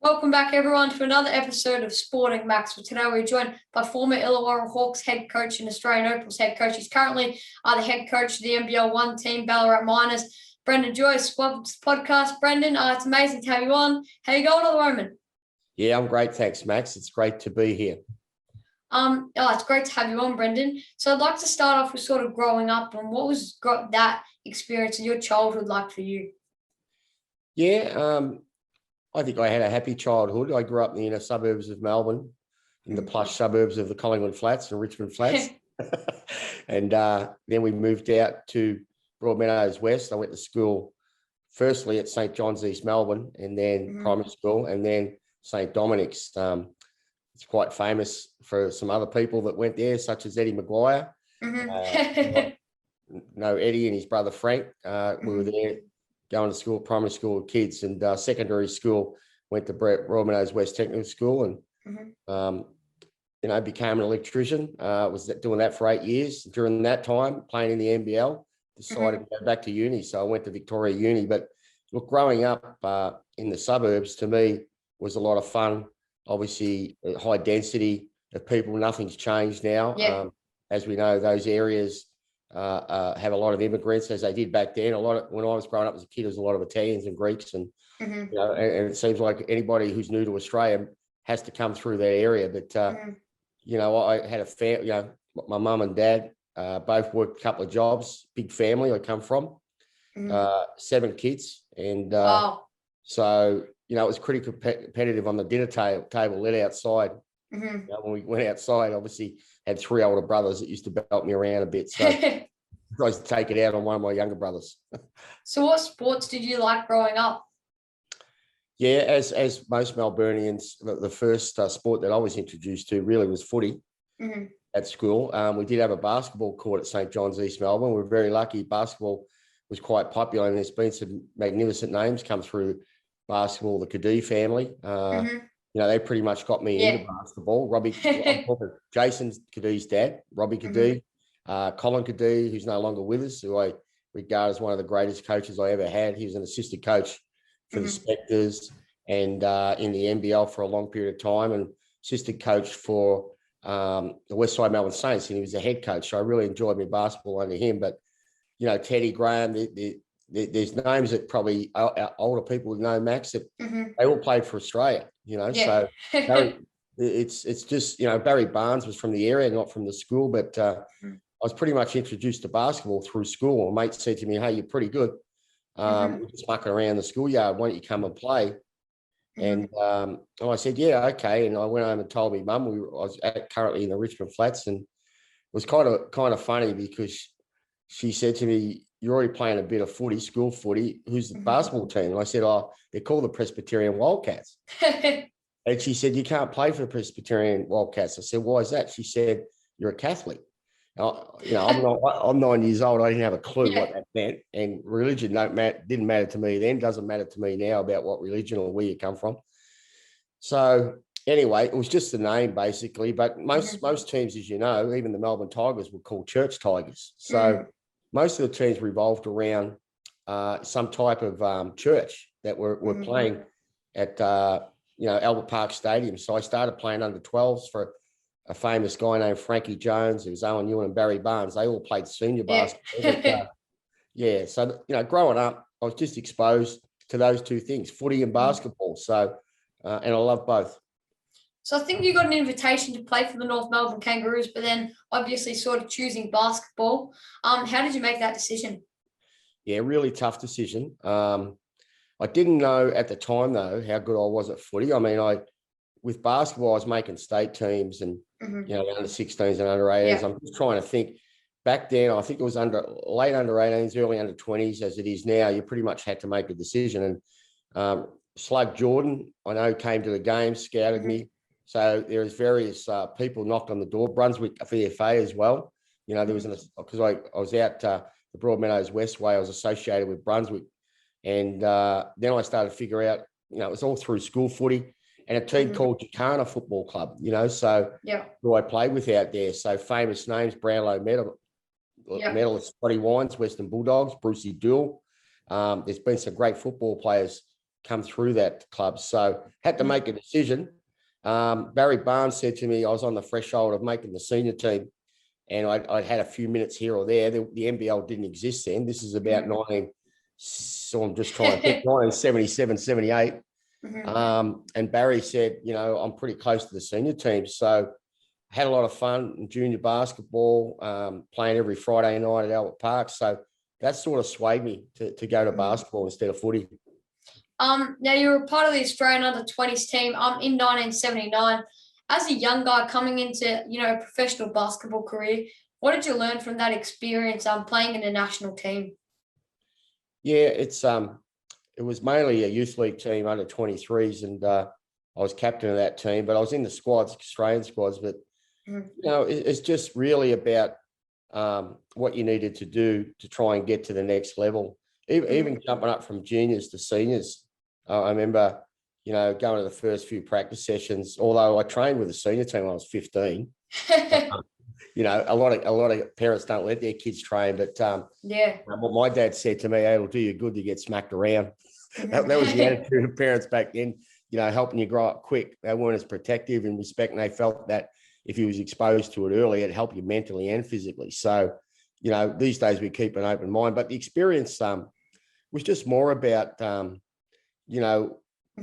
Welcome back, everyone, to another episode of Sporting Max. For today, we're joined by former Illawarra Hawks head coach and Australian Opals head coach. He's currently the head coach of the NBL 1 team, Ballarat Miners. Brendan Joyce, welcome to the podcast. Brendan, it's amazing to have you on. How you going at the moment? Yeah, I'm great. Thanks, Max. It's great to be here. It's great to have you on, Brendan. So I'd like to start off with sort of growing up and what was that experience in your childhood like for you? Yeah, I think I had a happy childhood. I grew up in the inner suburbs of Melbourne, in the plush suburbs of the Collingwood Flats and Richmond Flats. And then we moved out to Broadmeadows West. I went to school firstly at St. John's, East Melbourne, and then primary school, and then St. Dominic's. It's quite famous for some other people that went there, such as Eddie Maguire. No, Eddie and his brother Frank. We were there going to school, primary school with kids, and secondary school went to Broadmeadows West Technical School, and became an electrician. Was doing that for 8 years. During that time, playing in the NBL, decided to go back to uni, so I went to Victoria Uni. But look, growing up in the suburbs to me was a lot of fun. Obviously, high density of people. Nothing's changed now. Yeah. As we know, those areas have a lot of immigrants, as they did back then. When I was growing up as a kid, there was a lot of Italians and Greeks, and and it seems like anybody who's new to Australia has to come through that area. But I had a family. My mum and dad both worked a couple of jobs. Big family I come from, 7 kids, and so it was pretty competitive on the dinner table lit outside. When we went outside, obviously had 3 older brothers that used to belt me around a bit. So I tried to take it out on one of my younger brothers. So what sports did you like growing up? Yeah, as most Melburnians, the first sport that I was introduced to really was footy at school. We did have a basketball court at St. John's, East Melbourne. We were very lucky. Basketball was quite popular, and there's been some magnificent names come through basketball. The Cadee family. They pretty much got me into basketball. Jason Cadee's dad, Robbie Cadee, Colin Cadee, who's no longer with us, who I regard as one of the greatest coaches I ever had. He was an assistant coach for the Spectres and in the NBL for a long period of time, and assistant coach for the Westside Melbourne Saints, and he was the head coach. So I really enjoyed my basketball under him. But, Teddy Graham, there's names that probably older people would know, Max, that they all played for Australia, So it's just, Barry Barnes was from the area, not from the school, but I was pretty much introduced to basketball through school. A mate said to me, "Hey, you're pretty good. Just mucking around the schoolyard. Why don't you come and play?" And I said, "Yeah, okay." And I went home and told my mum. I was currently in the Richmond Flats, and it was kind of funny because she said to me, "You're already playing a bit of footy, school footy. Who's the basketball team?" And I said, "Oh, they're called the Presbyterian Wildcats." And she said, "You can't play for the Presbyterian Wildcats." I said, "Why is that?" She said, "You're a Catholic." I'm 9 years old. I didn't have a clue what that meant. And religion didn't matter to me then, doesn't matter to me now about what religion or where you come from. So anyway, it was just the name basically. But most teams, as you know, even the Melbourne Tigers were called Church Tigers. So most of the teams revolved around some type of church that were playing at Albert Park Stadium. So I started playing under 12s for a famous guy named Frankie Jones. It was Owen Ewan and Barry Barnes. They all played senior basketball. So growing up, I was just exposed to those two things, footy and basketball. So and I love both. So I think you got an invitation to play for the North Melbourne Kangaroos, but then obviously sort of choosing basketball. How did you make that decision? Yeah, really tough decision. I didn't know at the time though how good I was at footy. I mean, with basketball, I was making state teams and under 16s and under 18s. I'm just trying to think. Back then, I think it was late under 18s, early under 20s, as it is now. You pretty much had to make a decision. And Slug Jordan, I know, came to the game, scouted me. So there was various people knocked on the door. Brunswick VFA as well. There was because I was out the Broadmeadows West way. I was associated with Brunswick, and then I started to figure out. It was all through school footy. And a team called Jacana Football Club, who I played with out there. So famous names, Brownlow medalist Scotty Wines, Western Bulldogs, Brucey Dool. There's been some great football players come through that club. So had to make a decision. Barry Barnes said to me, I was on the threshold of making the senior team, and I'd had a few minutes here or there. The NBL didn't exist then. This is about so I'm just trying to think, 1977, 78. And Barry said, I'm pretty close to the senior team. So I had a lot of fun in junior basketball, playing every Friday night at Albert Park. So that sort of swayed me to go to basketball instead of footy. Now you were part of the Australian under-20s team in 1979. As a young guy coming into, a professional basketball career, what did you learn from that experience playing in a national team? Yeah, it was mainly a youth league team under 23s, and I was captain of that team, but I was in the squads, Australian squads. But it's just really about what you needed to do to try and get to the next level. Even jumping up from juniors to seniors. I remember, going to the first few practice sessions, although I trained with the senior team when I was 15. A lot of parents don't let their kids train, but what my dad said to me, hey, it'll do you good to get smacked around. That was the attitude of parents back then, helping you grow up quick. They weren't as protective and respect, and they felt that if you was exposed to it early, it'd help you mentally and physically. So, these days we keep an open mind, but the experience was just more about,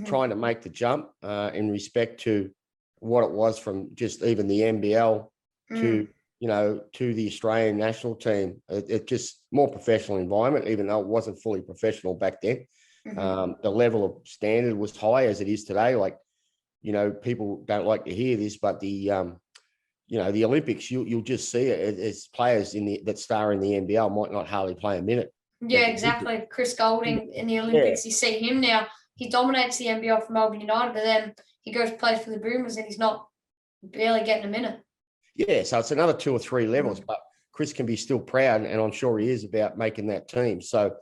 trying to make the jump in respect to what it was from just even the NBL to the Australian national team. It just more professional environment, even though it wasn't fully professional back then. The level of standard was high as it is today. Like, people don't like to hear this, but the Olympics, you'll just see it as players that star in the NBL might not hardly play a minute. Yeah, exactly. Chris Golding in the Olympics, you see him now. He dominates the NBL for Melbourne United, but then he goes to play for the Boomers and he's not barely getting a minute. Yeah, so it's another 2 or 3 levels, but Chris can be still proud, and I'm sure he is, about making that team. So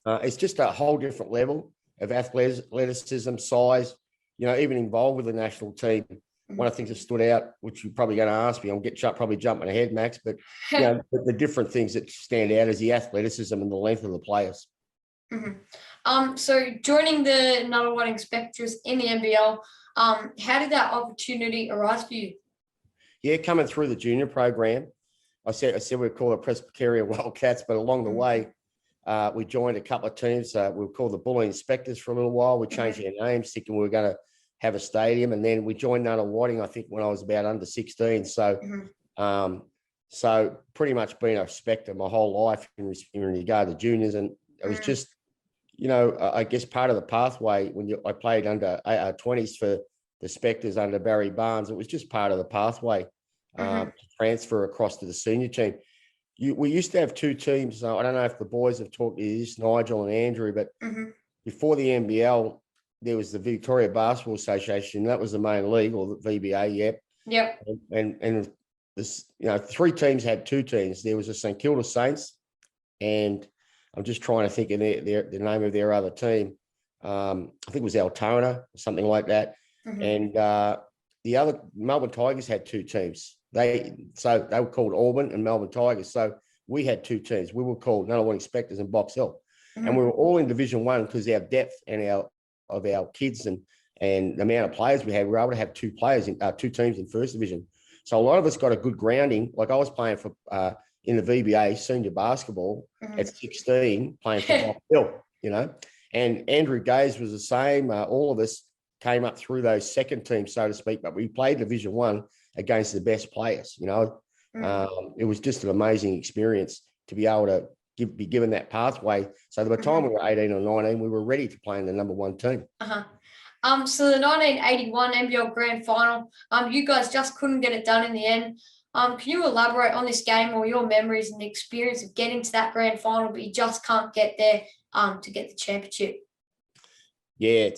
it's just a whole different level of athleticism, size, even involved with the national team. One of the things that stood out, which you're probably going to ask me, I'm probably jumping ahead, Max, but the different things that stand out is the athleticism and the length of the players. So joining the Nunawading Spectres in the NBL, how did that opportunity arise for you? Yeah, coming through the junior program, I said we call it Presbyterian Wildcats, but along the way, we joined a couple of teams. We were called the Bulleen Spectres for a little while. We changed their names, thinking we were going to have a stadium, and then we joined Nunawading, I think, when I was about under 16. So, so pretty much been a Spectre my whole life in regard to juniors, and it was just, I guess part of the pathway when I played under 20s for the Spectres under Barry Barnes. It was just part of the pathway to transfer across to the senior team. We used to have 2 teams. I don't know if the boys have talked to this, Nigel and Andrew, but before the NBL, there was the Victoria Basketball Association. That was the main league, or the VBA. Yep. And this, 3 teams had 2 teams. There was the St Kilda Saints, and I'm just trying to think of the name of their other team. I think it was Altona or something like that. And the other Melbourne Tigers had 2 teams. They were called Auburn and Melbourne Tigers. So we had 2 teams. We were called Nunawading Spectres and Box Hill, and we were all in Division 1 because our depth and our kids and the amount of players we had. We were able to have 2 teams in First Division. So a lot of us got a good grounding. Like I was playing for in the VBA senior basketball at 16, playing for Box Hill, and Andrew Gaze was the same. All of us came up through those second teams, so to speak, but we played Division 1 against the best players. It was just an amazing experience to be able to be given that pathway. So by the time we were 18 or 19, we were ready to play in the number 1 team. So the 1981 Nbl Grand Final, you guys just couldn't get it done in the end. Can you elaborate on this game or your memories and the experience of getting to that grand final, but you just can't get there to get the championship? Yeah,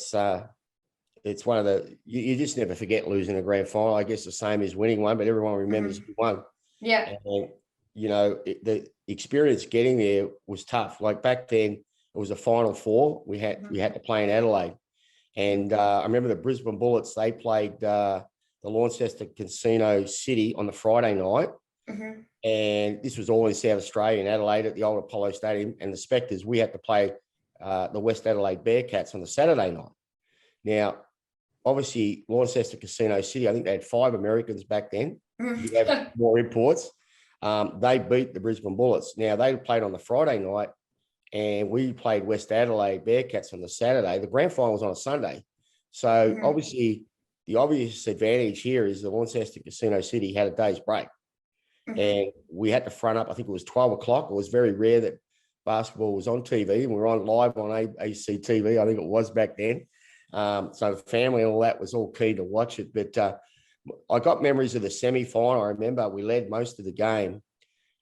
it's one of the, you just never forget losing a grand final. I guess the same as winning one, but everyone remembers who won. Yeah. And, the experience getting there was tough. Like back then, it was a Final 4. We had to play in Adelaide. And I remember the Brisbane Bullets, they played the Launceston Casino City on the Friday night. And this was all in South Australia, in Adelaide at the old Apollo Stadium. And the Spectres, we had to play the West Adelaide Bearcats on the Saturday night. Now, obviously, Launceston Casino City, I think they had 5 Americans back then. You have more imports. They beat the Brisbane Bullets. Now, they played on the Friday night, and we played West Adelaide Bearcats on the Saturday. The grand final was on a Sunday. So, obviously, the obvious advantage here is the Launceston Casino City had a day's break. And we had to front up, I think it was 12 o'clock. It was very rare that basketball was on TV, and we were on live on ACTV, I think it was back then. So the family and all that was all keen to watch it. But I got memories of the semi-final. I remember we led most of the game.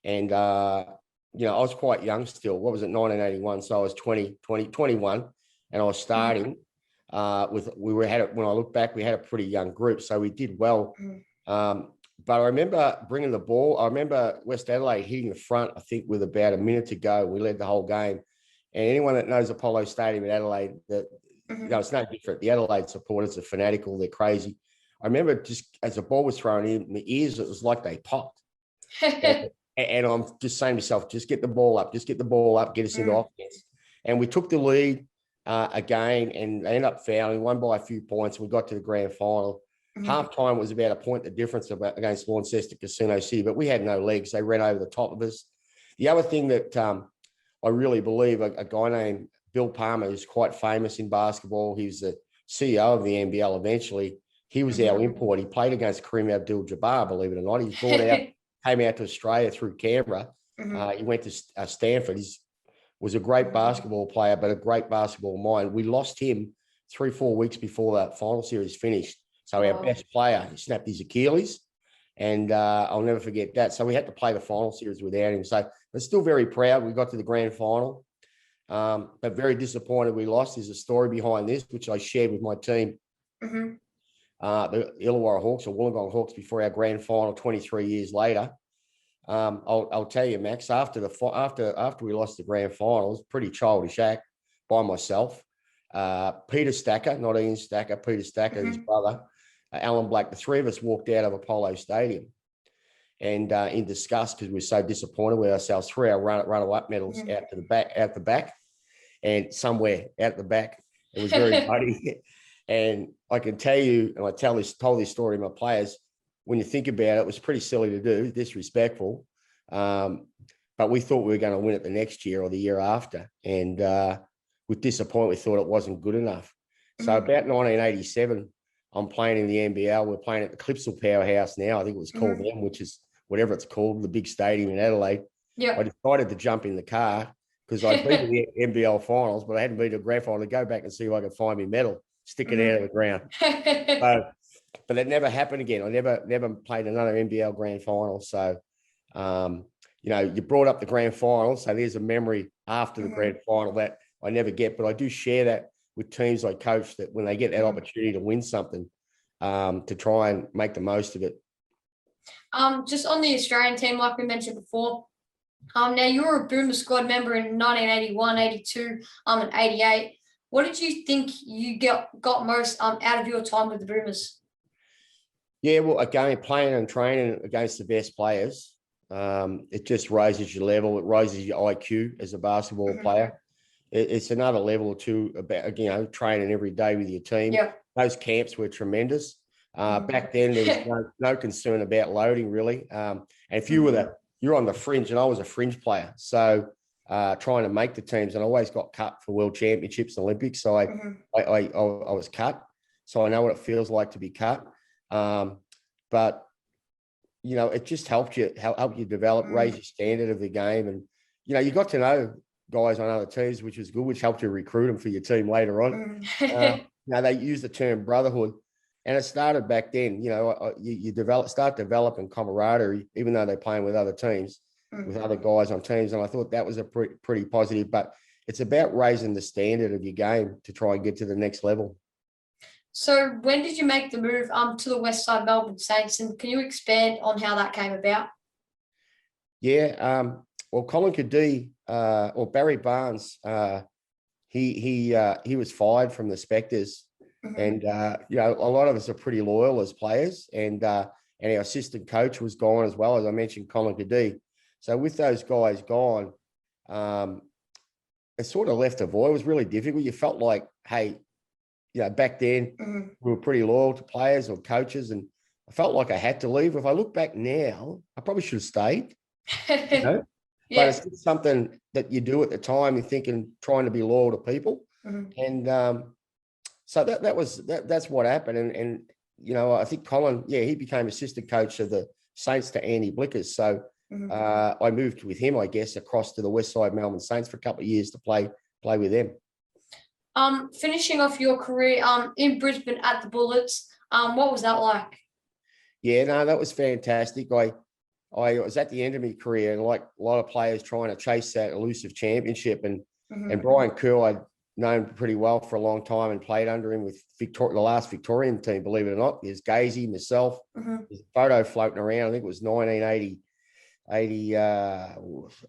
And, I was quite young still. What was it, 1981? So I was 21, and I was starting when I look back, we had a pretty young group. So we did well. But I remember bringing the ball. I remember West Adelaide hitting the front, I think, with about a minute to go. We led the whole game. And anyone that knows Apollo Stadium in Adelaide, it's no different. The Adelaide supporters are fanatical. They're crazy. I remember just as the ball was thrown in my ears, it was like they popped. and I'm just saying to myself, just get the ball up, get us into offense. And we took the lead again, and they ended up fouling, won by a few points. We got to the grand final. Half time was about a point the difference against Launceston Casino City, but we had no legs. They ran over the top of us. The other thing that I really believe, a guy named Bill Palmer, who's quite famous in basketball, he was the CEO of the NBL eventually. He was our import. He played against Kareem Abdul-Jabbar, believe it or not. He was brought out, came out to Australia through Canberra. He went to Stanford. He was a great basketball player, but a great basketball mind. We lost him 3-4 weeks before that final series finished. So our best player, he snapped his Achilles, and I'll never forget that. So we had to play the final series without him. So we're still very proud. We got to the grand final, but very disappointed we lost. There's a story behind this, which I shared with my team, the Illawarra Hawks or Wollongong Hawks, before our grand final 23 years later. I'll tell you, Max, after we lost the grand final, it was a pretty childish act by myself. Peter Stacker, not Ian Stacker, Peter Stacker, his brother, Alan Black, the three of us walked out of Apollo Stadium, and in disgust, because we were so disappointed with ourselves, threw our runner-up medals out the back, and somewhere out the back. It was very muddy. And I can tell you, and I told this story to my players, when you think about it, it was pretty silly to do, disrespectful. But we thought we were going to win it the next year or the year after. And with disappointment, we thought it wasn't good enough. So about 1987, I'm playing in the NBL. We're playing at the Clipsal Powerhouse now. I think it was called then, which is whatever it's called, the big stadium in Adelaide. I decided to jump in the car because I'd been to the NBL finals, but I hadn't been to a grand final, to go back and see if I could find my medal, stick it out of the ground. But that never happened again. I never played another NBL grand final. So, you brought up the grand final. So there's a memory after the grand final that I never get, but I do share that with teams I coach, that when they get that opportunity to win something, to try and make the most of it. Just on the Australian team, like we mentioned before, now you were a Boomer squad member in 1981, 82, and 88. What did you think you got most out of your time with the Boomers? Yeah, well, again, playing and training against the best players, it just raises your level. It raises your IQ as a basketball player. It's another level or two about, training every day with your team. Those camps were tremendous. Back then, there was no concern about loading, really. And if you're on the fringe, and I was a fringe player, so trying to make the teams, and I always got cut for World Championships and Olympics. So I was cut, so I know what it feels like to be cut. But it just helped you develop, raise your standard of the game, and you got to know guys on other teams, which was good, which helped you recruit them for your team later on. They use the term brotherhood, and it started back then. You start developing camaraderie, even though they're playing with other teams, with other guys on teams, and I thought that was a pretty positive. But it's about raising the standard of your game to try and get to the next level. So when did you make the move to the West Side Melbourne Saints, and can you expand on how that came about? Yeah, well, Colin Cadee or Barry Barnes, he was fired from the Spectres, and a lot of us are pretty loyal as players, and our assistant coach was gone as well, as I mentioned, Colin Cadee. So with those guys gone, it sort of left a void. It was really difficult. You felt like, hey, back then we were pretty loyal to players or coaches, and I felt like I had to leave. If I look back now, I probably should have stayed. But it's just something that you do at the time. You're thinking, trying to be loyal to people, and so that's what happened. And I think Colin, he became assistant coach of the Saints to Andy Blickers. So I moved with him, I guess, across to the West Side Melbourne Saints for a couple of years to play with them. Finishing off your career in Brisbane at the Bullets, what was that like? Yeah, no, that was fantastic. I was at the end of my career, and like a lot of players trying to chase that elusive championship. And Brian Curl, I'd known pretty well for a long time and played under him with the last Victorian team, believe it or not. There's Gazy, myself. There's a photo floating around. I think it was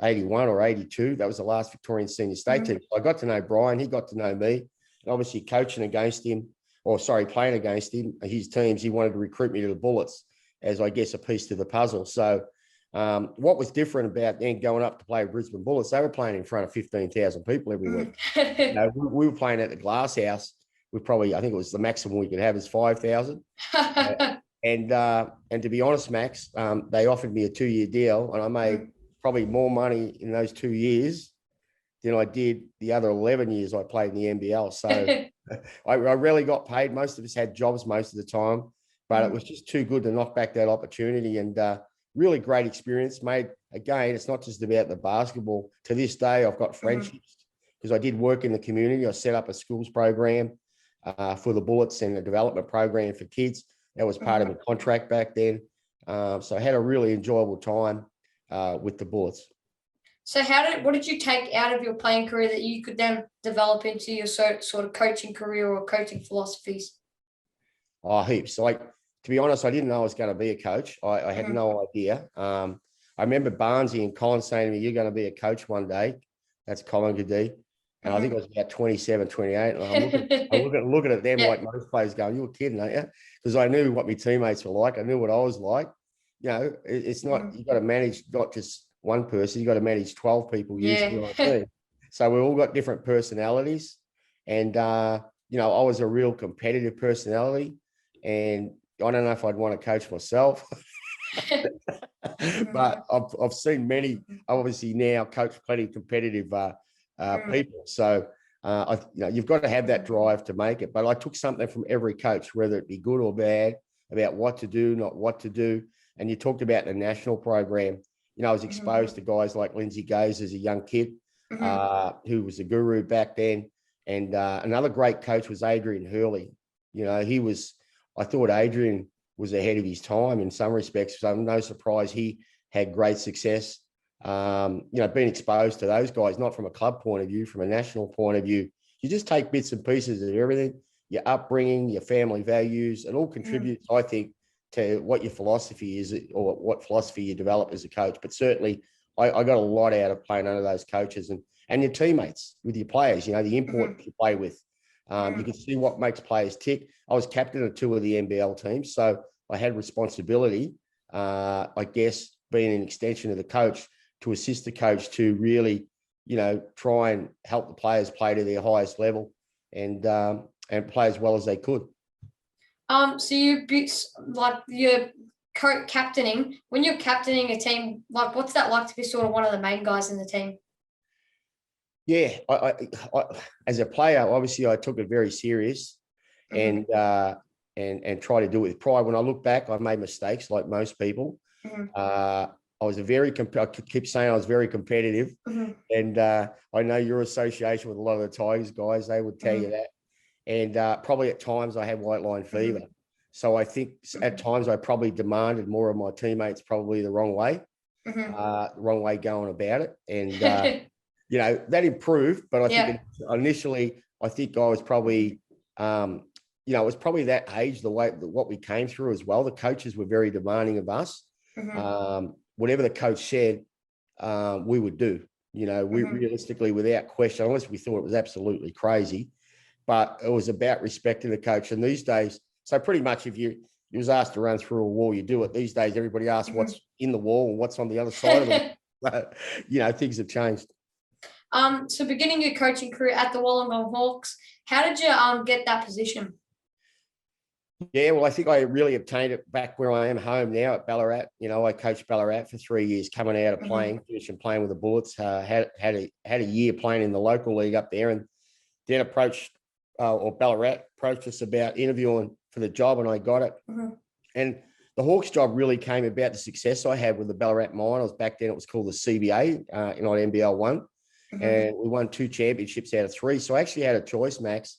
81 or 82. That was the last Victorian senior state team. So I got to know Brian. He got to know me. And obviously playing against him, his teams, he wanted to recruit me to the Bullets as, I guess, a piece to the puzzle. So what was different about then going up to play with Brisbane Bullets, they were playing in front of 15,000 people every week. We were playing at the Glass House. I think it was the maximum we could have is 5,000. And to be honest, Max, they offered me a 2-year deal, and I made probably more money in those 2 years than I did the other 11 years I played in the NBL. So I rarely got paid. Most of us had jobs most of the time, but it was just too good to knock back that opportunity. And really great experience. Again, it's not just about the basketball. To this day, I've got friendships because I did work in the community. I set up a schools program for the Bullets and a development program for kids. That was part of the contract back then. So I had a really enjoyable time with the Bullets. So what did you take out of your playing career that you could then develop into your sort of coaching career or coaching philosophies? Oh, heaps. To be honest, I didn't know I was going to be a coach. I had no idea. I remember Barnesy and Colin saying to me, "You're going to be a coach one day." That's Colin Goodie. And I think I was about 27, 28. And I'm looking at them like most players going, "You're kidding, aren't you?" Because I knew what my teammates were like. I knew what I was like. It's not, you've got to manage not just one person, you've got to manage 12 people usually on a team. So we all got different personalities. And, I was a real competitive personality. And I don't know if I'd want to coach myself. But I've seen many, obviously now coach plenty of competitive people. So you've got to have that drive to make it. But I took something from every coach, whether it be good or bad, about what to do, not what to do. And you talked about the national program. I was exposed to guys like Lindsay Gaze as a young kid, who was a guru back then. And another great coach was Adrian Hurley. I thought Adrian was ahead of his time in some respects. So no surprise he had great success. Being exposed to those guys, not from a club point of view, from a national point of view, you just take bits and pieces of everything, your upbringing, your family values. It all contributes, I think, to what your philosophy is or what philosophy you develop as a coach. But certainly I got a lot out of playing under those coaches and your teammates with your players, the import you play with. You can see what makes players tick. I was captain of 2 of the NBL teams, so I had responsibility, I guess, being an extension of the coach to assist the coach to really, try and help the players play to their highest level and play as well as they could. So you're captaining. When you're captaining a team, what's that like to be sort of one of the main guys in the team? Yeah, I as a player, obviously I took it very serious and try to do it with pride. When I look back, I made mistakes like most people. I was I keep saying I was very competitive, and I know your association with a lot of the Tigers guys, they would tell you that. And probably at times I had white line fever. So I think at times I probably demanded more of my teammates, probably the wrong way going about it. And, that improved, but I think initially, I think I was probably, it was probably that age, what we came through as well. The coaches were very demanding of us. Whatever the coach said, we would do, we realistically, without question, unless we thought it was absolutely crazy. But it was about respecting the coach. And these days, so pretty much if you was asked to run through a wall, you do it. These days, everybody asks what's in the wall and what's on the other side of it. But, things have changed. So beginning your coaching career at the Wollongong Hawks, how did you get that position? Yeah, well, I think I really obtained it back where I am home now at Ballarat. I coached Ballarat for 3 years, coming out of playing, finishing playing with the Bullets. Had a year playing in the local league up there, and then Ballarat approached us about interviewing for the job, and I got it. And the Hawks job really came about the success I had with the Ballarat Miners. Back then, it was called the CBA, on NBL 1, and we won 2 championships out of 3. So I actually had a choice, Max,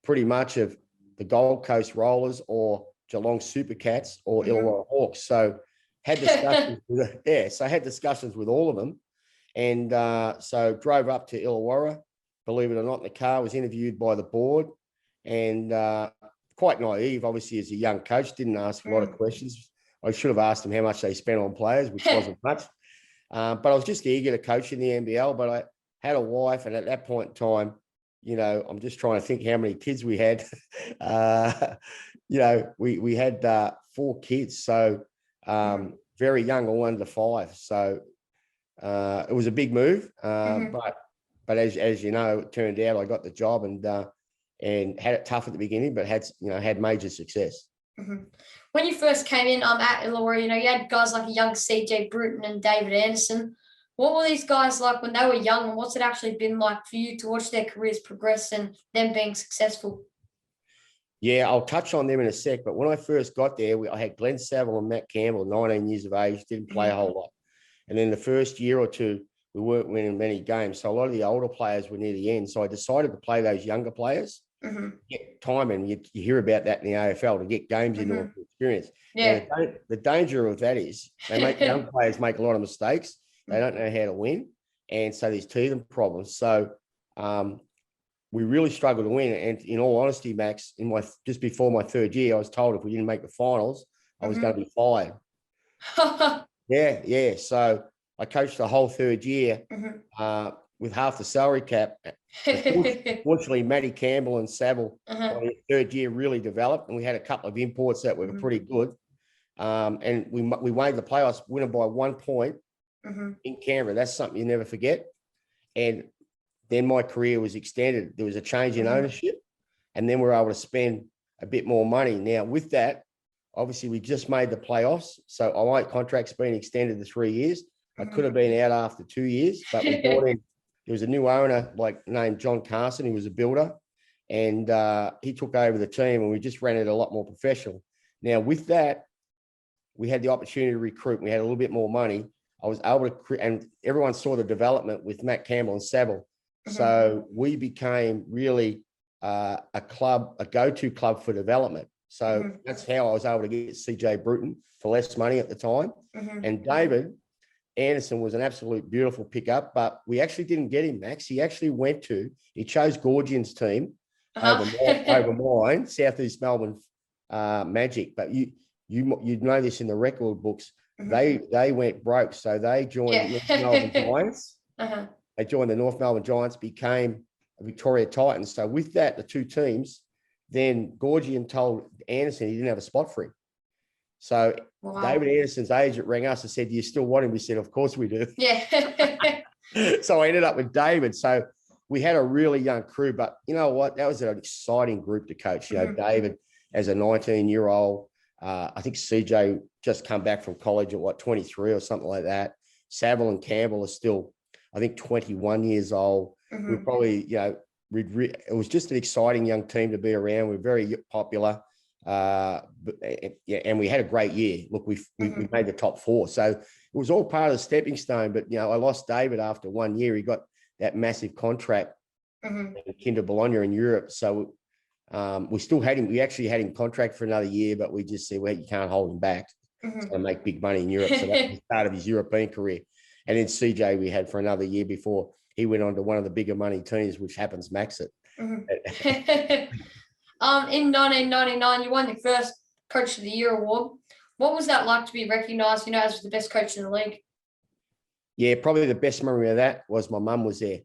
pretty much of the Gold Coast Rollers or Geelong Supercats or Illawarra Hawks. So had discussions I had discussions with all of them. And so drove up to Illawarra, believe it or not, in the car, was interviewed by the board, and quite naive, obviously, as a young coach, didn't ask a lot of questions. I should have asked them how much they spent on players, which wasn't much. But I was just eager to coach in the NBL, but I had a wife, and at that point in time, I'm just trying to think how many kids we had. We had 4 kids, so very young, all under 5. So it was a big move, but as you know, it turned out I got the job and had it tough at the beginning, but had major success. When you first came in at Illawarra, you had guys like a young CJ Bruton and David Anderson. What were these guys like when they were young, and what's it actually been like for you to watch their careers progress and them being successful? Yeah, I'll touch on them in a sec, but when I first got there, I had Glenn Saville and Matt Campbell, 19 years of age, didn't play a whole lot. And then the first year or two, we weren't winning many games. So a lot of the older players were near the end. So I decided to play those younger players, get time, and you hear about that in the AFL, to get games into experience. Yeah. Now, the danger of that is they make young players make a lot of mistakes. They don't know how to win. And so there's teething problems. So we really struggled to win. And in all honesty, Max, just before my 3rd year, I was told if we didn't make the finals, I was going to be fired. Yeah. So I coached the whole 3rd year with half the salary cap. Fortunately, Matty Campbell and Saville by the 3rd year really developed, and we had a couple of imports that were pretty good. And we made the playoffs, winning by 1 point in Canberra. That's something you never forget. And then my career was extended. There was a change in ownership, and then we were able to spend a bit more money. Now, with that, obviously, we just made the playoffs, so my contract's been extended to 3 years. I could have been out after 2 years, but we brought in, there was a new owner named John Carson, who was a builder, and he took over the team, and we just ran it a lot more professional. Now, with that, we had the opportunity to recruit. We had a little bit more money. I was able to, and everyone saw the development with Matt Campbell and Saville. So we became really a go-to club for development. So that's how I was able to get CJ Bruton for less money at the time. And David Anderson was an absolute beautiful pickup, but we actually didn't get him, Max. He actually he chose Gorgian's team over mine, Southeast Melbourne Magic. But you'd know this in the record books. They went broke, so they joined the North Melbourne Giants. They joined the North Melbourne Giants, became Victoria Titans. So with that, the 2 teams, then Gorgian told Anderson he didn't have a spot for him. So David Anderson's agent rang us and said, "Do you still want him?" We said, "Of course we do." Yeah. So I ended up with David. So we had a really young crew, but you know what? That was an exciting group to coach. David as a 19-year-old, I think CJ just come back from college at 23 or something like that. Saville and Campbell are still, I think, 21 years old. We're probably, it was just an exciting young team to be around. We're very popular. And we had a great year. Look, we made the top 4. So it was all part of the stepping stone. But, I lost David after 1 year. He got that massive contract at Kinder Bologna in Europe. So we still had him. We actually had him contract for another year, but we just said, well, you can't hold him back. He's going to make big money in Europe. So that was the start of his European career. And then CJ we had for another year before he went on to one of the bigger money teams, which happens Max it. In 1999, you won the first Coach of the Year award. What was that like to be recognised, as the best coach in the league? Yeah, probably the best memory of that was my mum was there.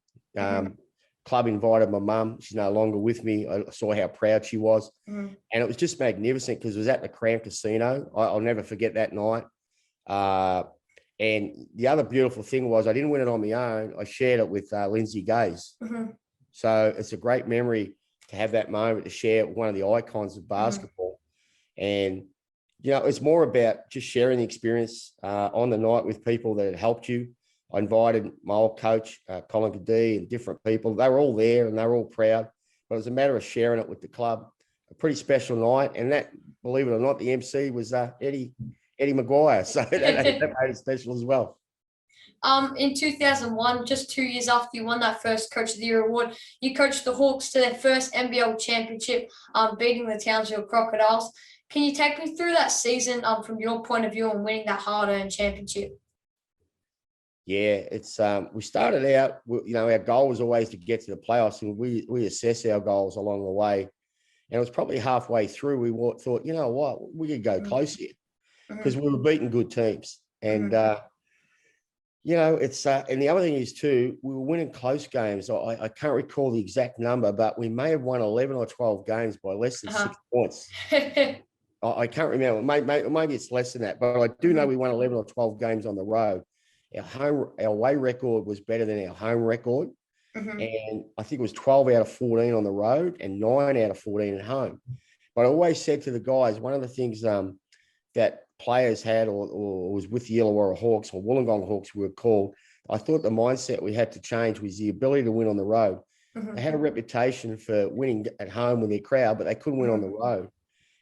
Club invited my mum. She's no longer with me. I saw how proud she was. And it was just magnificent because it was at the Crown Casino. I'll never forget that night. And the other beautiful thing was I didn't win it on my own. I shared it with Lindsay Gaze. So it's a great memory to have that moment to share with one of the icons of basketball. And, it's more about just sharing the experience on the night with people that had helped you. I invited my old coach, Colin Cadee, and different people. They were all there and they were all proud. But it was a matter of sharing it with the club. A pretty special night. And that, believe it or not, the MC was Eddie Maguire. So that made it special as well. In 2001, just 2 years after you won that first Coach of the Year award, you coached the Hawks to their first NBL championship, beating the Townsville Crocodiles. Can you take me through that season from your point of view and winning that hard-earned championship? Yeah, it's we started out, our goal was always to get to the playoffs, and we assess our goals along the way. And it was probably halfway through we thought, you know what, we could go close here because we were beating good teams. And it's and the other thing is too, we were winning close games. I can't recall the exact number, but we may have won 11 or 12 games by less than 6 points. I can't remember. Maybe it's less than that, but I do know we won 11 or 12 games on the road. Our away record was better than our home record. And I think it was 12 out of 14 on the road and 9 out of 14 at home. But I always said to the guys, one of the things that players had or was with the Illawarra Hawks or Wollongong Hawks we were called, I thought the mindset we had to change was the ability to win on the road. They had a reputation for winning at home with their crowd, but they couldn't win on the road.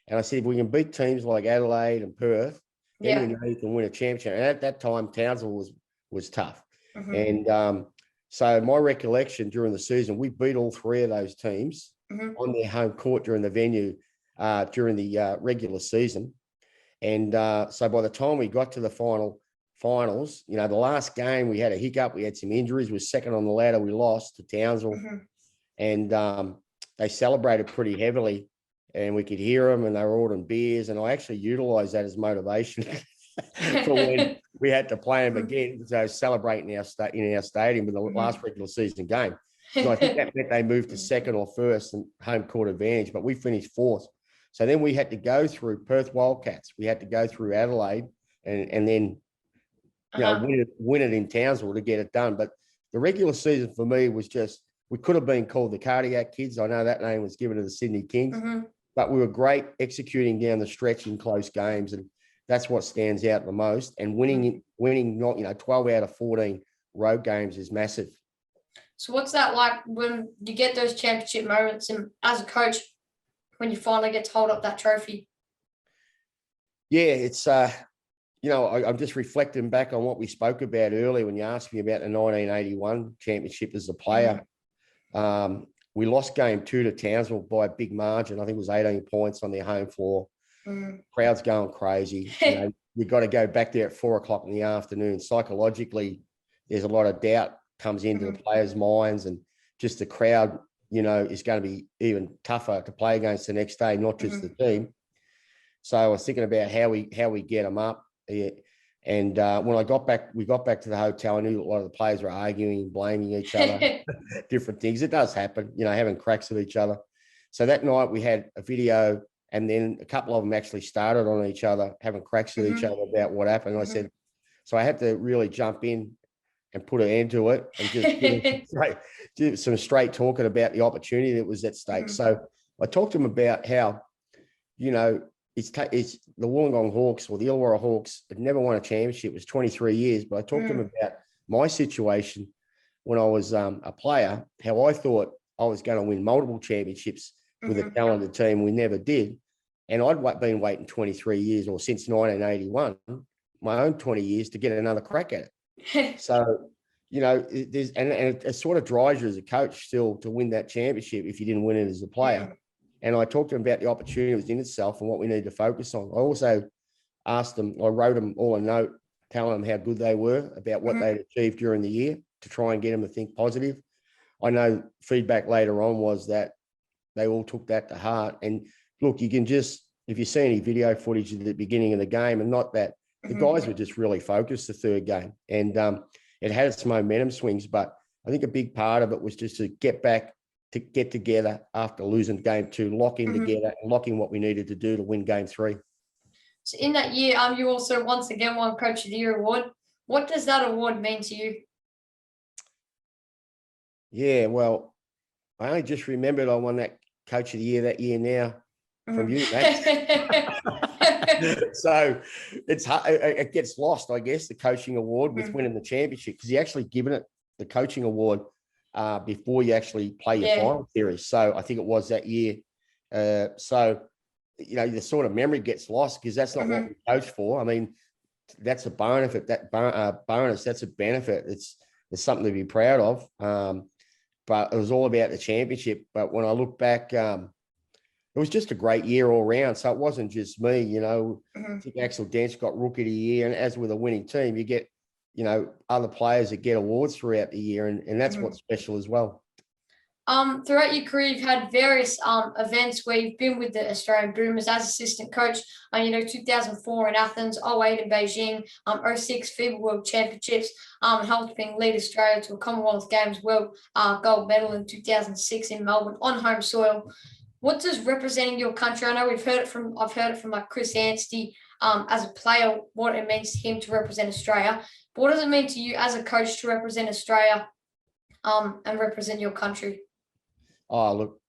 And I said, if we can beat teams like Adelaide and Perth, then you can win a championship. And at that time, Townsville was tough. And so my recollection during the season, we beat all three of those teams on their home court during the venue during the regular season. And so by the time we got to the finals, the last game we had a hiccup. We had some injuries. We were second on the ladder. We lost to Townsville. And they celebrated pretty heavily. And we could hear them, and they were ordering beers. And I actually utilised that as motivation for when we had to play them again. So celebrating in our stadium with the last regular season game. So I think that meant they moved to second or first and home court advantage, but we finished fourth. So then we had to go through Perth Wildcats. We had to go through Adelaide and then win it in Townsville to get it done. But the regular season for me was just, we could have been called the Cardiac Kids. I know that name was given to the Sydney Kings. But we were great executing down the stretch in close games, and that's what stands out the most. And winning not 12 out of 14 road games is massive. So what's that like when you get those championship moments, and as a coach, when you finally get to hold up that trophy? Yeah, it's I'm just reflecting back on what we spoke about earlier when you asked me about the 1981 championship as a player. We lost game 2 to Townsville by a big margin. I think it was 18 points on their home floor. Crowd's going crazy. You've got to go back there at 4:00 in the afternoon. Psychologically, there's a lot of doubt comes into the players' minds, and just the crowd, is going to be even tougher to play against the next day, not just the team. So I was thinking about how we get them up. And when we got back to the hotel, I knew a lot of the players were arguing, blaming each other, different things. It does happen, having cracks at each other. So that night we had a video, and then a couple of them actually started on each other, having cracks at each other about what happened. I said, so I had to really jump in and put an end to it and just do some straight talking about the opportunity that was at stake. So I talked to them about how, it's the Wollongong Hawks or the Illawarra Hawks had never won a championship. It was 23 years, but I talked to them about my situation when I was a player, how I thought I was going to win multiple championships with a talented team. We never did. And I'd been waiting 23 years, or since 1981, my own 20 years to get another crack at it. So, it sort of drives you as a coach still to win that championship if you didn't win it as a player. And I talked to them about the opportunity within itself and what we need to focus on. I also asked them, I wrote them all a note telling them how good they were, about what they'd achieved during the year, to try and get them to think positive. I know feedback later on was that they all took that to heart. And look, you can just, if you see any video footage at the beginning of the game, and not that, the guys were just really focused the third game. And it had its momentum swings, but I think a big part of it was just to get together after losing game 2, lock in together and lock in what we needed to do to win game 3. So in that year, you also once again won Coach of the Year award. What does that award mean to you? Yeah, well, I only just remembered I won that Coach of the Year that year now from you, Max. So it's hard, it gets lost, I guess, the coaching award with winning the championship, because you're actually given it the coaching award before you actually play your final series. So I think it was that year. So, you know, the sort of memory gets lost because that's not what we coach for. I mean, that's a benefit, bonus, that's a benefit. It's something to be proud of. But it was all about the championship. But when I look back, it was just a great year all round. So it wasn't just me, you know. I think Axel Dent got Rookie of the Year. And as with a winning team, you get, you know, other players that get awards throughout the year. And that's what's special as well. Throughout your career, you've had various events where you've been with the Australian Boomers as assistant coach. 2004 in Athens, 08 in Beijing, 06 FIBA World Championships, helping lead Australia to a Commonwealth Games World gold medal in 2006 in Melbourne on home soil. What does representing your country? I know I've heard it from like Chris Anstey as a player, what it means to him to represent Australia. But what does it mean to you as a coach to represent Australia and represent your country? Oh, look,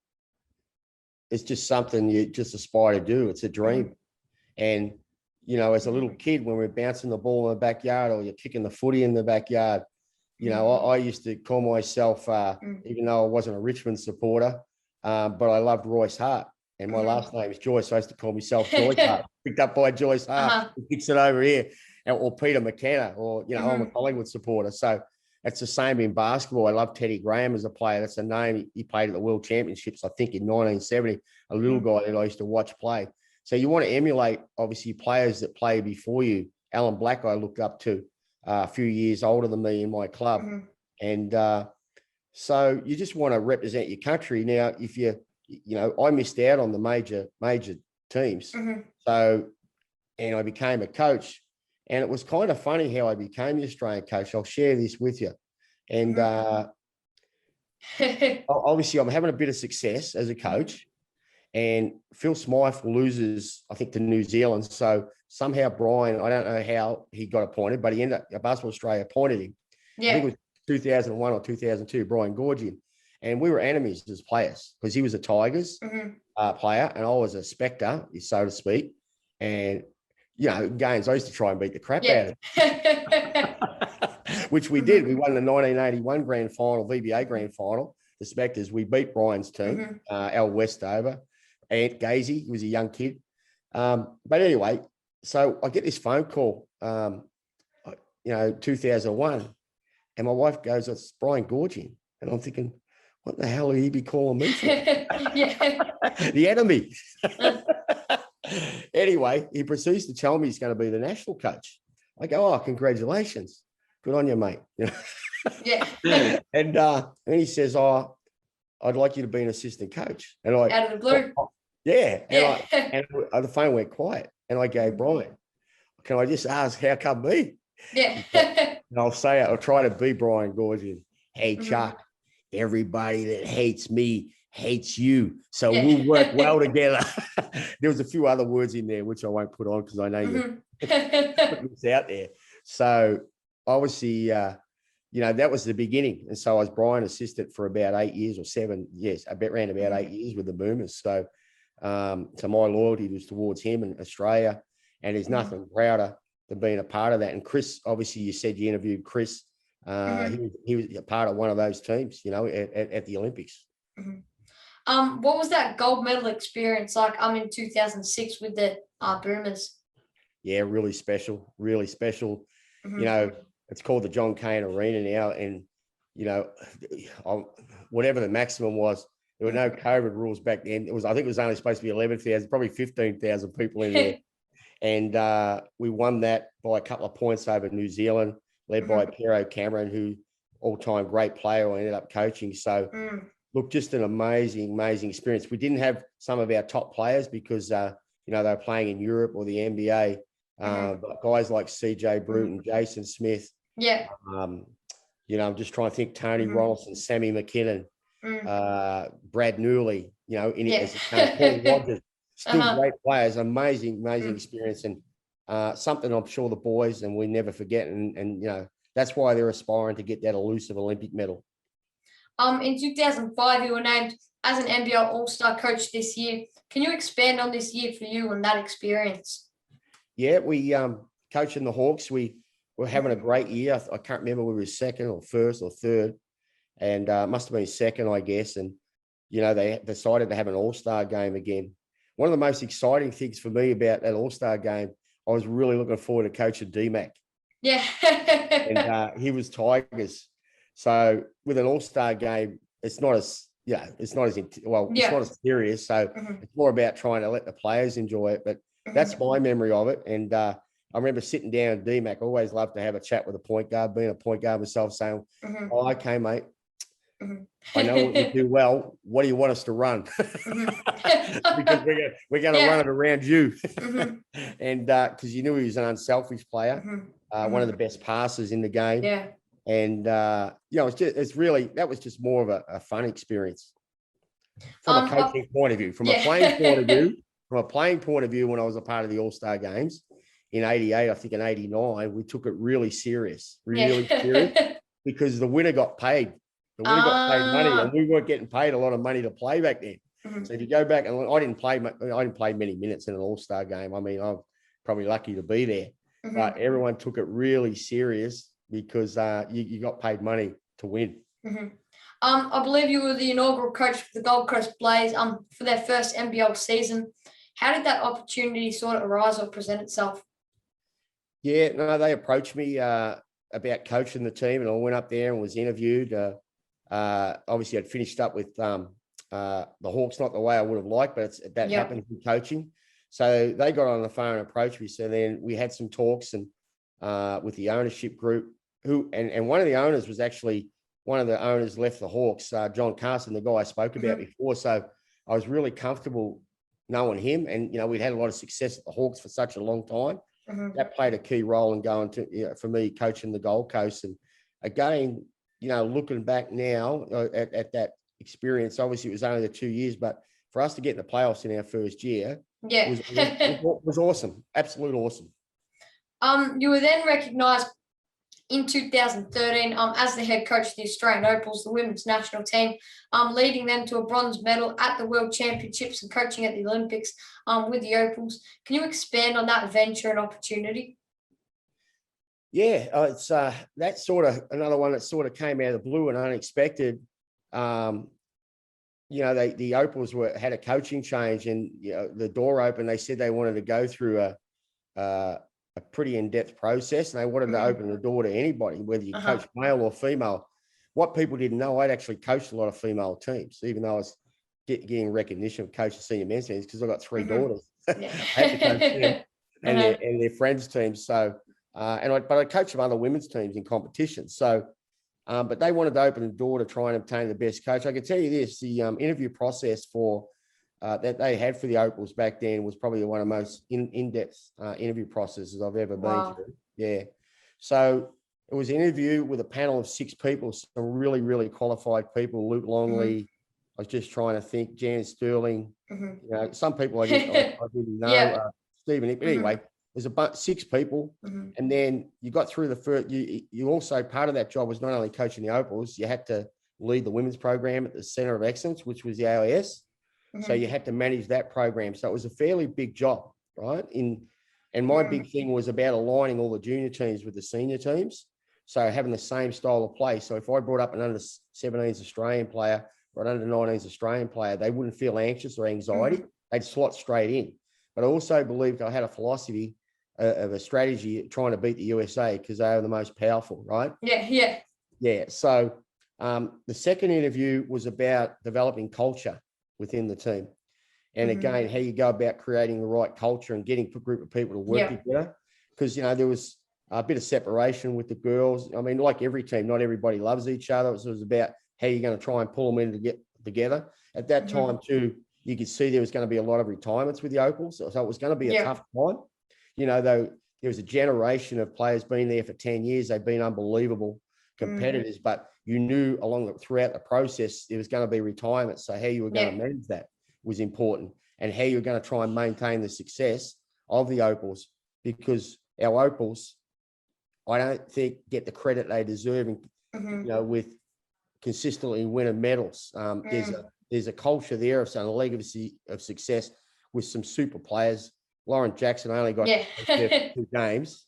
it's just something you just aspire to do. It's a dream. And, you know, as a little kid, when we're bouncing the ball in the backyard or you're kicking the footy in the backyard, you know, I used to call myself, even though I wasn't a Richmond supporter, but I loved Royce Hart. And my last name is Joyce. So I used to call myself Joyce Hart, picked up by Joyce Hart, who kicks it over here, or Peter McKenna, or, you know, I'm a Collingwood supporter. So it's the same in basketball. I love Teddy Graham as a player. That's a name. He played at the World Championships, I think, in 1970, a little guy that I used to watch play. So you want to emulate, obviously, players that play before you. Alan Black, I looked up to, a few years older than me in my club. And so you just want to represent your country. Now, if you know, I missed out on the major teams. So, and I became a coach. And it was kind of funny how I became the Australian coach. I'll share this with you. And obviously, I'm having a bit of success as a coach. And Phil Smythe loses, I think, to New Zealand. So somehow Brian, I don't know how he got appointed, but he ended up, Basketball Australia appointed him. I think it was 2001 or 2002, Brian Gorgian. And we were enemies as players because he was a Tigers player and I was a Spectre, so to speak. And, you know, games, I used to try and beat the crap out of it, which we did. We won the 1981 Grand Final, VBA Grand Final, the Spectres. We beat Brian's team, Al Westover, Ant Gazy. He was a young kid. But anyway, so I get this phone call, 2001, and my wife goes, "It's Brian Gorgian." And I'm thinking, what the hell would he be calling me for? The enemy. Anyway, he proceeds to tell me he's going to be the national coach. I go, "Oh, congratulations. Good on you, mate." And he says, "Oh, I'd like you to be an assistant coach." And I, out of the blue. And the phone went quiet. And I go, "Brian, can I just ask, how come me?" And I'll try to be Brian Gorgian. "Hey, Chuck, everybody that hates me hates you. So we'll work well together." There was a few other words in there, which I won't put on because I know you put this out there. So obviously, that was the beginning. And so I was Brian assistant for about 8 years or 7 years, around about 8 years with the Boomers. So my loyalty was towards him and Australia. And there's nothing prouder than being a part of that. And Chris, obviously, you said you interviewed Chris. He was a part of one of those teams, at the Olympics. What was that gold medal experience like? In 2006 with the Boomers. Yeah, really special, really special. It's called the John Cain Arena now, and whatever the maximum was, there were no COVID rules back then. I think it was only supposed to be 11,000, probably 15,000 people in there, and we won that by a couple of points over New Zealand, led by Pero Cameron, who all-time great player I ended up coaching. So. Look, just an amazing experience. We didn't have some of our top players because, they were playing in Europe or the NBA. But guys like CJ Bruton, Jason Smith. I'm just trying to think, Tony Ronaldson, Sammy McKinnon, Brad Newley, Paul Rogers, still great players, amazing experience. And something I'm sure the boys and we never forget. And you know, that's why they're aspiring to get that elusive Olympic medal. In 2005, you were named as an NBL All-Star coach this year. Can you expand on this year for you and that experience? Yeah, we coaching the Hawks. We were having a great year. I can't remember whether we were second or first or third, and must have been second, I guess. And you know, they decided to have an All-Star game again. One of the most exciting things for me about that All-Star game, I was really looking forward to coaching D-Mac. Yeah. And he was Tigers. So with an All-Star game, it's not as it's not as serious. So it's more about trying to let the players enjoy it. But that's my memory of it. And I remember sitting down with D-Mac. I always loved to have a chat with a point guard, being a point guard myself, saying, "Oh, okay, mate. I know what you do well. What do you want us to run?" Because we're going to run it around you. And because you knew he was an unselfish player, one of the best passers in the game. Yeah. And you know, that was just more of a fun experience from a coaching point of view. From a playing point of view, when I was a part of the All-Star games in '88, I think in '89, we took it really serious, because the winner got paid. The winner got paid money, and we weren't getting paid a lot of money to play back then. So if you go back, and I didn't play many minutes in an All-Star game. I mean, I'm probably lucky to be there, but everyone took it really serious because you got paid money to win. I believe you were the inaugural coach for the Gold Coast Blaze for their first NBL season. How did that opportunity sort of arise or present itself? Yeah, no, they approached me about coaching the team, and I went up there and was interviewed. Obviously, I'd finished up with the Hawks, not the way I would have liked, but that happens in coaching. So they got on the phone and approached me. So then we had some talks and with the ownership group, and one of the owners was actually one of the owners left the Hawks, John Carson, the guy I spoke about before. So I was really comfortable knowing him, and you know, we'd had a lot of success at the Hawks for such a long time. That played a key role in going to, for me, coaching the Gold Coast. And again, you know, looking back now at that experience, obviously it was only the 2 years, but for us to get in the playoffs in our first year, was awesome, absolute awesome. You were then recognised in 2013 as the head coach of the Australian Opals, the women's national team, leading them to a bronze medal at the World Championships and coaching at the Olympics with the Opals. Can you expand on that venture and opportunity? Yeah, it's that's sort of another one that sort of came out of the blue and unexpected. You know, the Opals had a coaching change, and you know, the door opened. They said they wanted to go through a pretty in-depth process, and they wanted to open the door to anybody, whether you coach male or female. What people didn't know, I'd actually coached a lot of female teams, even though I was getting recognition of coaching senior men's teams because I've got three daughters. I had to coach them and their friends' teams. So, but I coached some other women's teams in competition. So, but they wanted to open the door to try and obtain the best coach. I can tell you this: the interview process for that they had for the Opals back then was probably one of the most in-depth interview processes I've ever been through. Yeah. So it was an interview with a panel of 6 people, some really, really qualified people. Luke Longley, I was just trying to think, Jan Sterling, you know, some people I didn't know, Stephen. But anyway, there's about 6 people. And then you got through the first, you also, part of that job was not only coaching the Opals, you had to lead the women's program at the Centre of Excellence, which was the AIS. So you had to manage that program. So it was a fairly big job, right? And my big thing was about aligning all the junior teams with the senior teams. So having the same style of play. So if I brought up an under-17s Australian player or an under-19s Australian player, they wouldn't feel anxious or anxiety. They'd slot straight in. But I also believed I had a philosophy of a strategy trying to beat the USA because they are the most powerful, right? Yeah. So the second interview was about developing culture within the team. And again, how you go about creating the right culture and getting a group of people to work together. Because, you know, there was a bit of separation with the girls. I mean, like every team, not everybody loves each other. So it was about how you're going to try and pull them in to get together. At that time, too, you could see there was going to be a lot of retirements with the Opals. So it was going to be a tough time. You know, though there was a generation of players been there for 10 years. They've been unbelievable competitors, but you knew throughout the process, there was going to be retirement. So how you were going to manage that was important, and how you were going to try and maintain the success of the Opals. because our Opals, I don't think get the credit they deserve, with consistently winning medals. There's a culture there of a legacy of success with some super players. Lauren Jackson only got 2 games,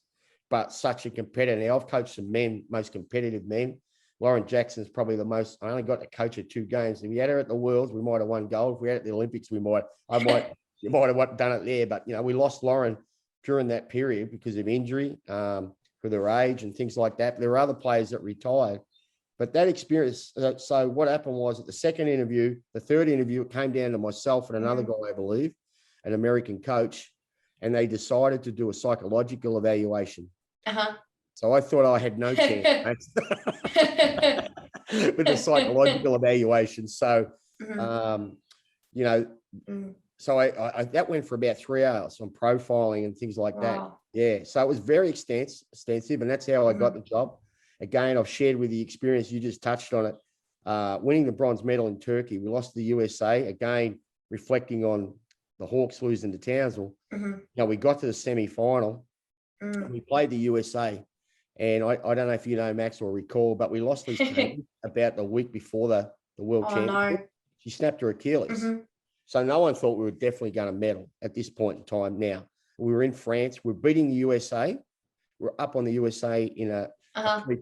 but such a competitor. Now, I've coached some men, most competitive men. Lauren Jackson's probably the most. I only got to coach her 2 games. If we had her at the Worlds, we might have won gold. If we had her at the Olympics, you might have done it there. But we lost Lauren during that period because of injury, for their age and things like that. But there were other players that retired. But that experience. So what happened was at the second interview, the third interview, it came down to myself and another guy, I believe, an American coach, and they decided to do a psychological evaluation. So I thought I had no chance with the psychological evaluation. So, so I that went for about 3 hours on profiling and things like that. Yeah. So it was very extensive, and that's how I got the job. Again, I've shared with the experience. You just touched on it. Winning the bronze medal in Turkey. We lost to the USA. Again, reflecting on the Hawks losing to Townsville. We got to the semi-final. We played the USA. And I don't know if you know, Max, or recall, but we lost Liz Kane about the week before the World Championship. No. She snapped her Achilles. So no one thought we were definitely going to medal at this point in time. Now, we were in France. We're beating the USA. We're up on the USA in a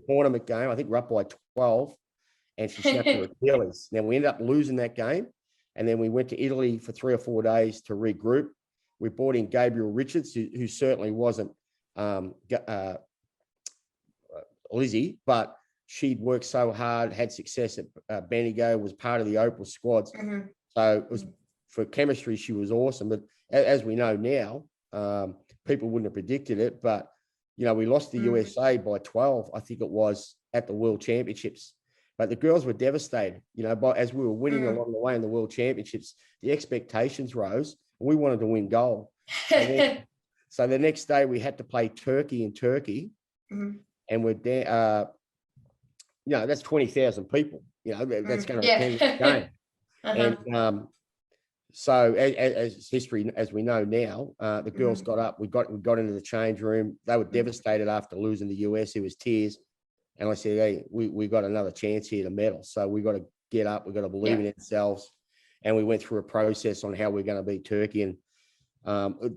tournament game. I think we're up by 12. And she snapped her Achilles. Now, we ended up losing that game. And then we went to Italy for 3 or 4 days to regroup. We brought in Gabriel Richards, who certainly wasn't Lizzie, but she'd worked so hard, had success at Bendigo, was part of the Opal squads. So it was, for chemistry, she was awesome. But as we know now, people wouldn't have predicted it. But, we lost the USA by 12, I think it was, at the World Championships. But the girls were devastated, as we were winning along the way in the World Championships, the expectations rose. And we wanted to win gold. So the next day we had to play Turkey in Turkey. And we're there, that's 20,000 people, that's going to attend the game. And so as history, as we know now, the girls got up, we got into the change room. They were devastated after losing the US. It was tears. And I said, hey, we got another chance here to medal. So we got to get up. We got to believe in ourselves. And we went through a process on how we're going to beat Turkey. And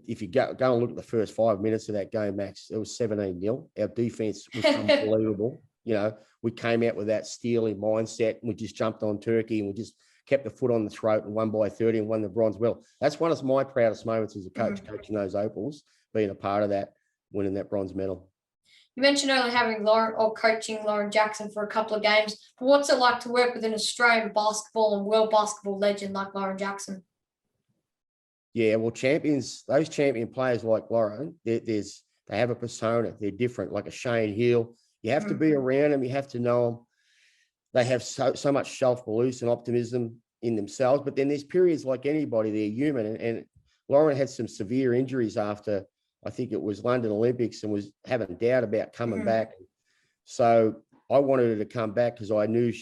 if you go and look at the first 5 minutes of that game, Max, it was 17-0. Our defense was unbelievable. We came out with that steely mindset, and we just jumped on Turkey, and we just kept the foot on the throat and won by 30 and won the bronze medal. That's one of my proudest moments as a coach, coaching those Opals, being a part of that, winning that bronze medal. You mentioned only having coaching Lauren Jackson for a couple of games. But what's it like to work with an Australian basketball and world basketball legend like Lauren Jackson? Yeah, well, those champion players like Lauren, they have a persona. They're different, like a Shane Hill. You have to be around them. You have to know them. They have so much self-belief and optimism in themselves. But then there's periods like anybody, they're human. And Lauren had some severe injuries after, I think it was London Olympics, and was having doubt about coming back. So I wanted her to come back because I knew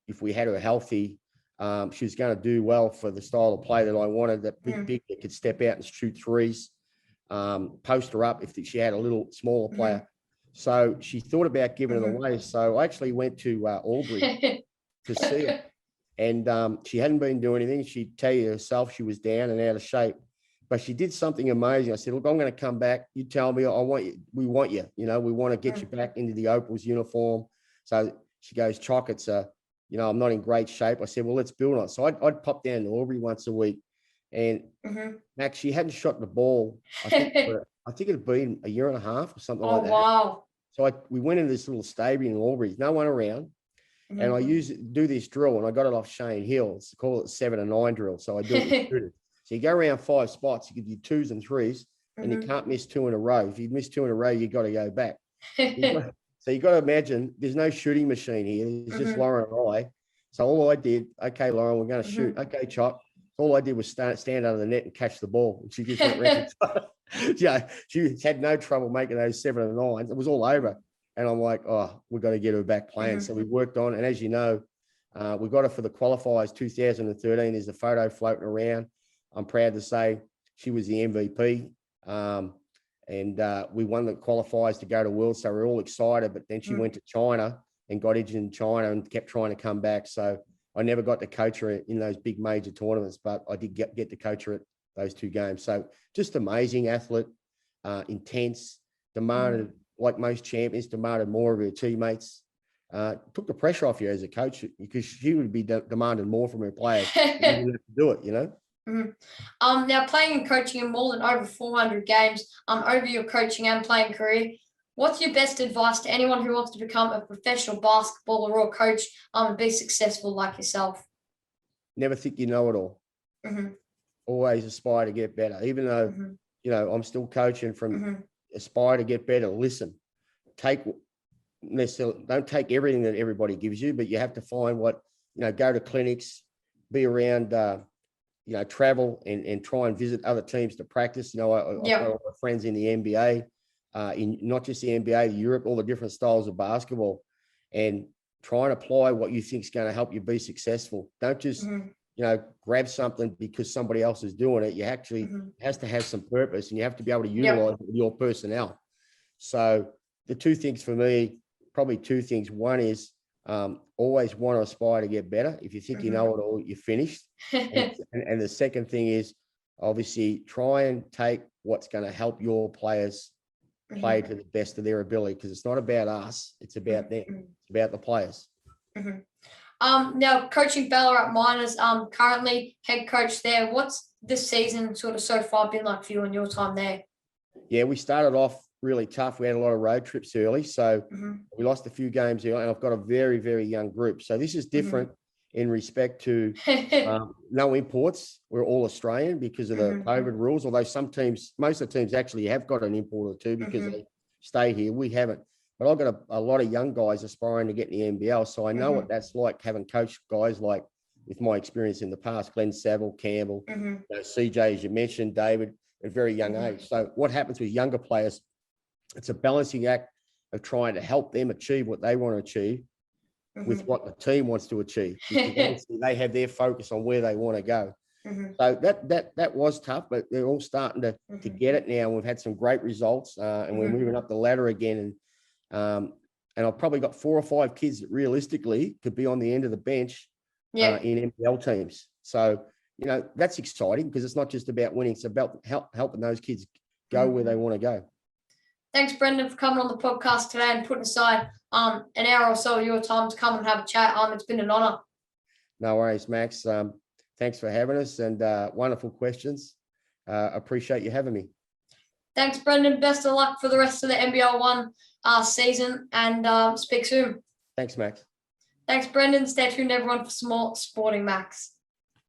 if we had her healthy, she was going to do well for the style of play that I wanted, that big that could step out and shoot threes, post her up if she had a little smaller player. So she thought about giving it away. So I actually went to Albury to see her. And she hadn't been doing anything. She'd tell you herself she was down and out of shape. But she did something amazing. I said, look, I'm going to come back. You tell me, we want you. We want to get you back into the Opals uniform. So she goes, Chock, I'm not in great shape. I said, well, let's build on it. So I'd pop down to Albury once a week. And Max, she hadn't shot the ball, I think it had been a year and a half or something like that. Wow. So we went into this little stadium in Albury, no one around. And I do this drill, and I got it off Shane Hill. It's called it 7 and 9 drill. So I do it with students. So you go around 5 spots, you give you 2s and 3s, and you can't miss 2 in a row. If you miss 2 in a row, you got to go back. So you got to imagine there's no shooting machine here. There's just Lauren and I. So all I did, okay, Lauren, we're going to shoot. Okay, Chock. All I did was stand under the net and catch the ball. And she just went around. She had no trouble making those 7 and 9s. It was all over. And I'm like, oh, we've got to get her back playing. So we worked on, and as you know, we got her for the qualifiers 2013. There's a photo floating around. I'm proud to say she was the MVP. and we won the qualifiers to go to World. So we're all excited. But then she went to China and got injured in China and kept trying to come back. So I never got to coach her in those big major tournaments, but I did get to coach her at those 2 games. So just amazing athlete, intense, demanded, like most champions, demanded more of her teammates. Took the pressure off you as a coach because she would be demanding more from her players. You didn't have to do it, you know. Now playing and coaching in more than over 400 games, over your coaching and playing career, what's your best advice to anyone who wants to become a professional basketballer or coach and be successful like yourself? Never think you know it all. Always aspire to get better, even though you know I'm still coaching. From aspire to get better. Listen, don't take everything that everybody gives you, but you have to find what, you know, go to clinics, be around, you know, travel and try and visit other teams to practice. You know, I've got a lot of friends in the NBA, in not just the NBA, Europe, all the different styles of basketball, and try and apply what you think is going to help you be successful. Don't just, you know, grab something because somebody else is doing it. You actually has to have some purpose, and you have to be able to utilize your personnel. So the 2 things for me, probably 2 things. One is always want to aspire to get better. If you think you know it all, you're finished. And the second thing is obviously try and take what's going to help your players play to the best of their ability, because it's not about us, it's about them. It's about the players. Now coaching Ballarat Miners, currently head coach there. What's this season sort of so far been like for you and your time there? Yeah, we started off really tough. We had a lot of road trips early, so we lost a few games early, and I've got a very, very young group. So this is different in respect to no imports. We're all Australian because of the COVID rules, although most of the teams actually have got an import or 2 because they stay here. We haven't. But I've got a lot of young guys aspiring to get in the NBL, so I know what that's like, having coached guys like, with my experience in the past, Glenn Saville, Campbell, you know, CJ, as you mentioned, David, at a very young age. So what happens with younger players, it's a balancing act of trying to help them achieve what they want to achieve with what the team wants to achieve, because obviously they have their focus on where they want to go. So that was tough, but they're all starting to get it now. We've had some great results, and we're moving up the ladder again. And I've probably got 4 or 5 kids that realistically could be on the end of the bench in NBL teams. So, you know, that's exciting because it's not just about winning. It's about helping those kids go where they want to go. Thanks, Brendan, for coming on the podcast today and putting aside an hour or so of your time to come and have a chat. It's been an honour. No worries, Max. Thanks for having us, and wonderful questions. Appreciate you having me. Thanks, Brendan. Best of luck for the rest of the NBL 1 season, and speak soon. Thanks, Max. Thanks, Brendan. Stay tuned, everyone, for some more Sporting Max.